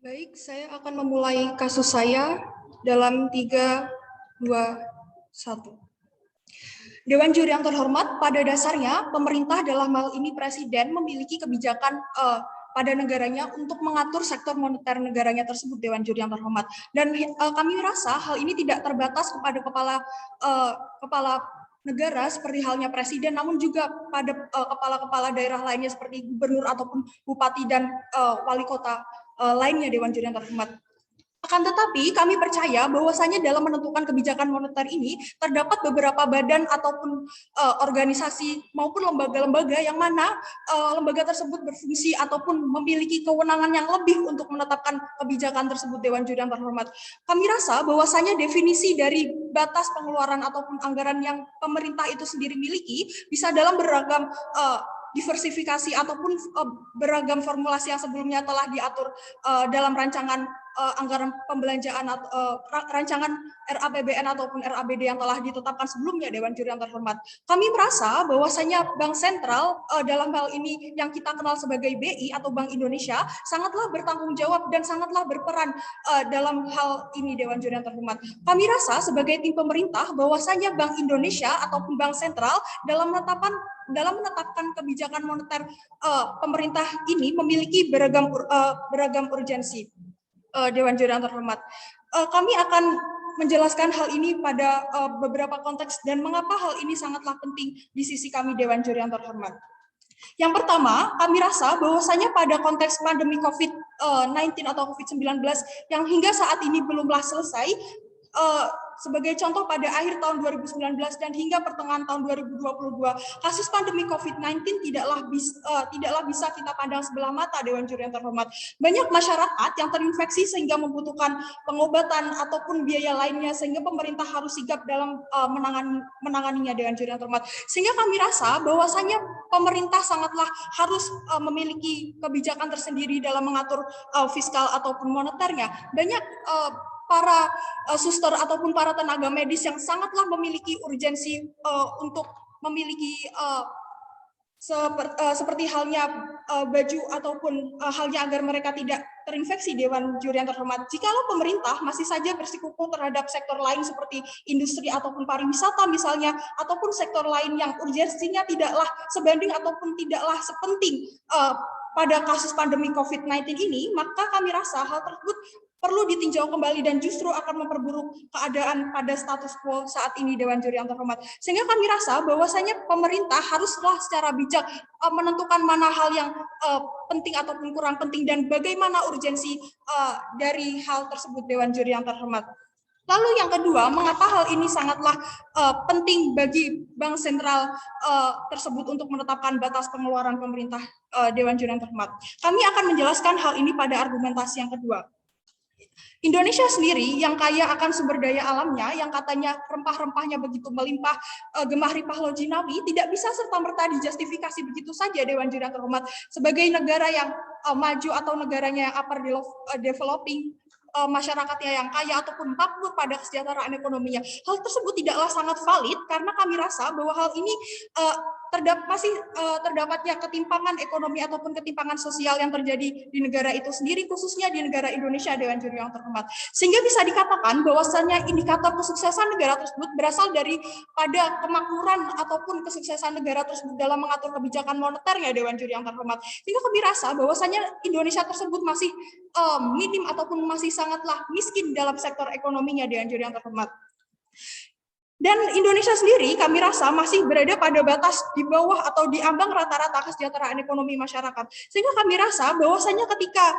Baik, saya akan memulai kasus saya dalam 3, 2, 1. Dewan Juri yang terhormat, pada dasarnya pemerintah dalam hal ini Presiden memiliki kebijakan pada negaranya untuk mengatur sektor moneter negaranya tersebut, Dewan Juri yang terhormat. Dan kami merasa hal ini tidak terbatas kepada kepala negara seperti halnya Presiden, namun juga pada kepala-kepala daerah lainnya seperti gubernur ataupun bupati dan wali kota lainnya, Dewan Juri yang terhormat. Akan tetapi kami percaya bahwasanya dalam menentukan kebijakan moneter ini terdapat beberapa badan ataupun organisasi maupun lembaga-lembaga yang mana lembaga tersebut berfungsi ataupun memiliki kewenangan yang lebih untuk menetapkan kebijakan tersebut, Dewan Juri yang terhormat. Kami rasa bahwasanya definisi dari batas pengeluaran ataupun anggaran yang pemerintah itu sendiri miliki bisa dalam beragam diversifikasi ataupun beragam formulasi yang sebelumnya telah diatur dalam rancangan anggaran pembelanjaan atau rancangan RAPBN ataupun RABD yang telah ditetapkan sebelumnya, Dewan Juri yang terhormat. Kami merasa bahwasanya Bank Sentral dalam hal ini yang kita kenal sebagai BI atau Bank Indonesia sangatlah bertanggung jawab dan sangatlah berperan dalam hal ini, Dewan Juri yang terhormat. Kami rasa sebagai tim pemerintah bahwasanya Bank Indonesia ataupun Bank Sentral dalam menetapkan kebijakan moneter pemerintah ini memiliki beragam urgensi, Dewan Juri yang terhormat. Kami akan menjelaskan hal ini pada beberapa konteks dan mengapa hal ini sangatlah penting di sisi kami, Dewan Juri yang terhormat. Yang pertama, kami rasa bahwasanya pada konteks pandemi COVID-19 atau COVID-19 yang hingga saat ini belumlah selesai, sebagai contoh pada akhir tahun 2019 dan hingga pertengahan tahun 2022, kasus pandemi COVID-19 tidaklah bisa kita pandang sebelah mata, Dewan Juri yang terhormat. Banyak masyarakat yang terinfeksi sehingga membutuhkan pengobatan ataupun biaya lainnya, sehingga pemerintah harus sigap dalam menanganinya, Dewan Juri yang terhormat. Sehingga kami rasa bahwasanya pemerintah sangatlah harus memiliki kebijakan tersendiri dalam mengatur fiskal ataupun moneternya. Banyak para suster ataupun para tenaga medis yang sangatlah memiliki urgensi untuk memiliki seperti halnya baju ataupun halnya agar mereka tidak terinfeksi, Dewan Juri yang terhormat. Jikalau pemerintah masih saja bersikukuh terhadap sektor lain seperti industri ataupun pariwisata misalnya, ataupun sektor lain yang urgensinya tidaklah sebanding ataupun tidaklah sepenting pada kasus pandemi COVID-19 ini, maka kami rasa hal tersebut perlu ditinjau kembali dan justru akan memperburuk keadaan pada status quo saat ini, Dewan Juri yang terhormat. Sehingga kami rasa bahwasanya pemerintah haruslah secara bijak menentukan mana hal yang penting ataupun kurang penting dan bagaimana urgensi dari hal tersebut, Dewan Juri yang terhormat. Lalu yang kedua, mengapa hal ini sangatlah penting bagi Bank Sentral tersebut untuk menetapkan batas pengeluaran pemerintah, Dewan Juri yang terhormat. Kami akan menjelaskan hal ini pada argumentasi yang kedua. Indonesia sendiri yang kaya akan sumber daya alamnya, yang katanya rempah-rempahnya begitu melimpah, gemah ripah lojinawi, tidak bisa serta-merta dijustifikasi begitu saja, Dewan Juri yang terhormat. Sebagai negara yang maju atau negaranya yang upper developing, masyarakatnya yang kaya ataupun makmur pada kesejahteraan ekonominya. Hal tersebut tidaklah sangat valid karena kami rasa bahwa hal ini masih terdapatnya ketimpangan ekonomi ataupun ketimpangan sosial yang terjadi di negara itu sendiri, khususnya di negara Indonesia, Dewan Juri yang terhormat. Sehingga bisa dikatakan bahwasannya indikator kesuksesan negara tersebut berasal dari pada kemakmuran ataupun kesuksesan negara tersebut dalam mengatur kebijakan moneternya, Dewan Juri yang terhormat. Sehingga kami rasa bahwasannya Indonesia tersebut masih minim ataupun masih sangatlah miskin dalam sektor ekonominya, Dewan Juri yang terhormat. Dan Indonesia sendiri kami rasa masih berada pada batas di bawah atau di ambang rata-rata kesejahteraan ekonomi masyarakat. Sehingga kami rasa bahwasanya ketika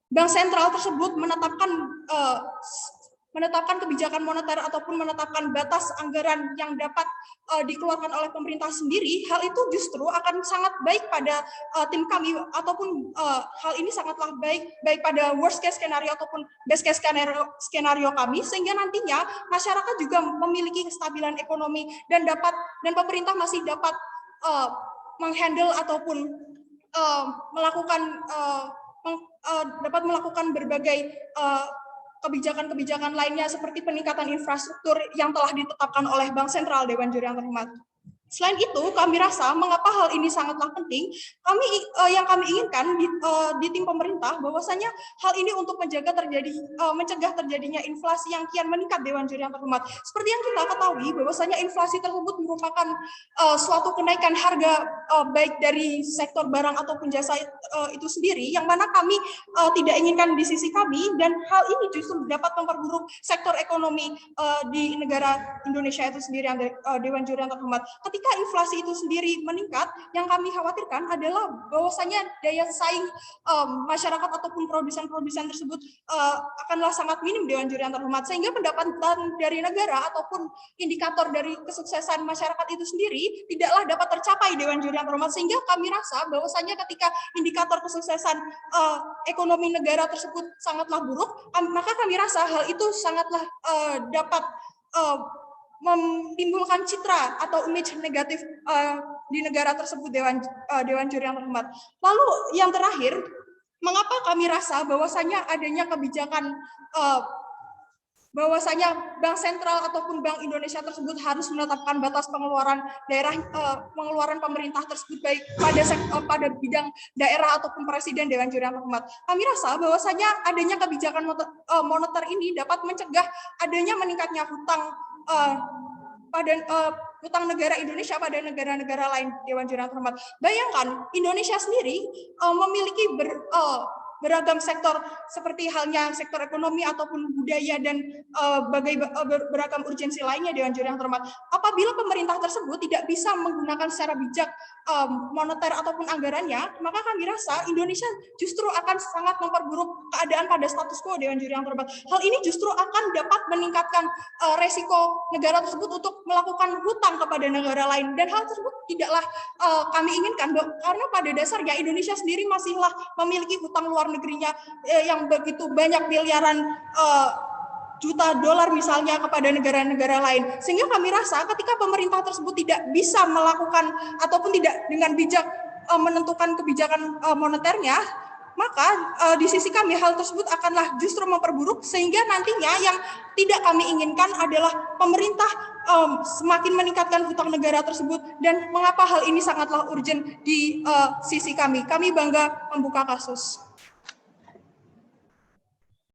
Bank Sentral tersebut menetapkan kebijakan moneter ataupun menetapkan batas anggaran yang dapat dikeluarkan oleh pemerintah sendiri, hal itu justru akan sangat baik pada tim kami ataupun hal ini sangatlah baik pada worst case skenario ataupun best case skenario kami, sehingga nantinya masyarakat juga memiliki kestabilan ekonomi dan pemerintah masih dapat menghandle ataupun dapat melakukan berbagai kebijakan-kebijakan lainnya seperti peningkatan infrastruktur yang telah ditetapkan oleh Bank Sentral, Dewan Juri yang terhormat. Selain itu, kami rasa mengapa hal ini sangatlah penting, yang kami inginkan di tim pemerintah bahwasanya hal ini untuk mencegah terjadinya inflasi yang kian meningkat, Dewan Juri yang terhormat. Seperti yang kita ketahui bahwasanya inflasi tersebut merupakan suatu kenaikan harga baik dari sektor barang ataupun jasa itu sendiri, yang mana kami tidak inginkan di sisi kami, dan hal ini justru dapat memperburuk sektor ekonomi di negara Indonesia itu sendiri, Dewan Juri yang terhormat. Ketika inflasi itu sendiri meningkat, yang kami khawatirkan adalah bahwasanya daya saing masyarakat ataupun produsen-produsen tersebut akanlah sangat minim, Dewan Juri yang terhormat, sehingga pendapatan dari negara ataupun indikator dari kesuksesan masyarakat itu sendiri tidaklah dapat tercapai, Dewan Juri yang terhormat, sehingga kami rasa bahwasanya ketika indikator kesuksesan ekonomi negara tersebut sangatlah buruk, maka kami rasa hal itu sangatlah dapat menimbulkan citra atau image negatif di negara tersebut, Dewan Juri yang terhormat. Lalu yang terakhir, mengapa kami rasa bahwasanya adanya kebijakan bahwasanya Bank Sentral ataupun Bank Indonesia tersebut harus menetapkan batas pengeluaran pengeluaran pemerintah tersebut baik pada bidang daerah ataupun presiden, Dewan Juri yang terhormat. Kami rasa bahwasanya adanya kebijakan moneter ini dapat mencegah adanya meningkatnya hutang negara Indonesia pada negara-negara lain, Dewan Juri yang terhormat. Bayangkan Indonesia sendiri memiliki beragam sektor seperti halnya sektor ekonomi ataupun budaya dan beragam urgensi lainnya, Dewan Juri yang terhormat. Apabila pemerintah tersebut tidak bisa menggunakan secara bijak moneter ataupun anggarannya, maka kami rasa Indonesia justru akan sangat memperburuk keadaan pada status quo, Dewan Juri yang terhormat. Hal ini justru akan dapat meningkatkan resiko negara tersebut untuk melakukan hutang kepada negara lain, dan hal tersebut tidaklah kami inginkan, karena pada dasarnya Indonesia sendiri masihlah memiliki hutang luar negerinya yang begitu banyak, miliaran juta dolar misalnya kepada negara-negara lain, sehingga kami rasa ketika pemerintah tersebut tidak bisa melakukan ataupun tidak dengan bijak menentukan kebijakan moneternya, maka di sisi kami hal tersebut akanlah justru memperburuk, sehingga nantinya yang tidak kami inginkan adalah pemerintah semakin meningkatkan hutang negara tersebut. Dan mengapa hal ini sangatlah urgent di sisi kami bangga membuka kasus.